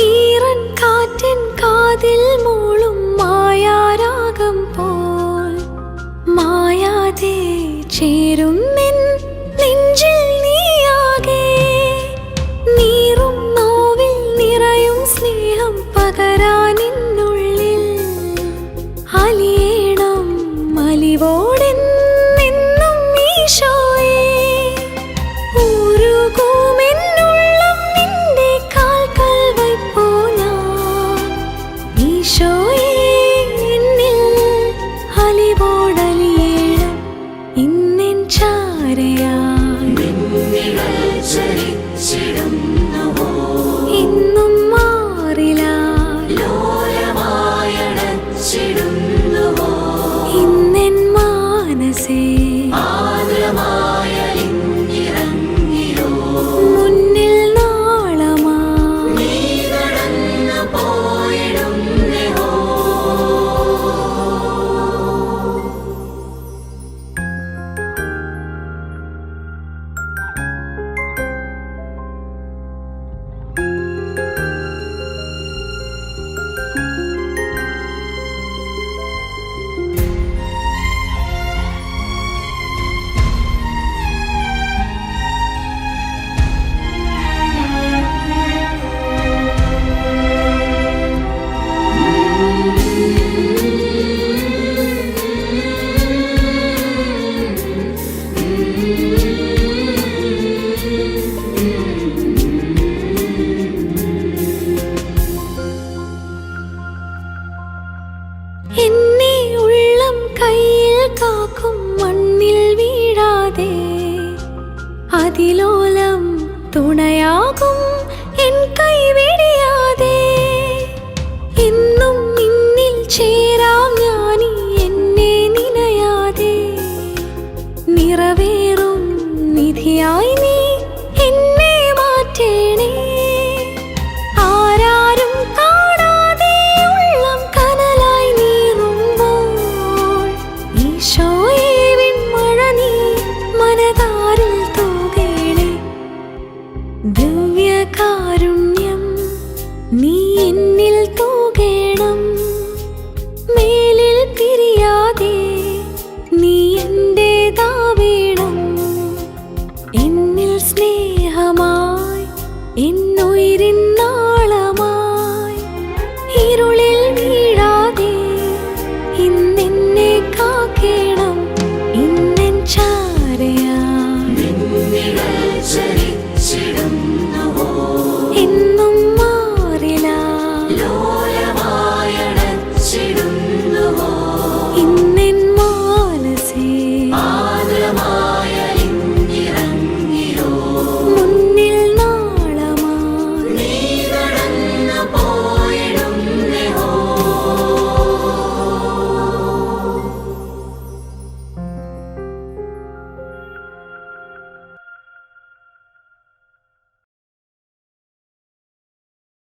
ഈറൻ കാറ്റിൻ കാതിൽ മൂളും മായാരാഗം പോൽ മായാതെ ചേരും നിൻ നെഞ്ചിൽ നീയാകെ. നീറും നോവിൽ നിറയും സ്നേഹം പകരാനിന്നുള്ളിൽ അലിയണം അലിവോടെന്നും ഈശോയേ. ൂരുകൂമെന്നുള്ളം നിന്റെ കാൽക്കൽ വയ്പ്പോ ഞാൻ ഈശോയേ. എന്നിൽ അലിവോടലിയേണം ഇന്നെൻ ചാരയായി ഇന്നും മാറില്ല ഇന്നെൻ മാനസേ. മുന്നിൽ നാളമാ എന്നെ ഉള്ളം കയ്യിൽ കാക്കും മണ്ണിൽ വീഴാതെ അതിലോലം തുണയാകും എൻ കൈ വെടിയാതെ. എന്നും നിന്നിൽ ചേരാം ഞാനീ എന്നെ നിനയാതെ. നിറവേറും നിധിയായി നീ എന്നെ മാറ്റേണേ. ആരാരും കാണാതെ ഉള്ളം കനലായി നീറുമ്പോൾ ഈശോയേ വിൺമഴ നീ മനതാരിൽ തൂകേണേ. ദിവ്യകാരുണ്യം നീ എന്നിൽ തൂകേണം. മേലിൽ പിരിയാതെ നീ എന്റേതാവേണം. എന്നിൽ സ്നേഹമായി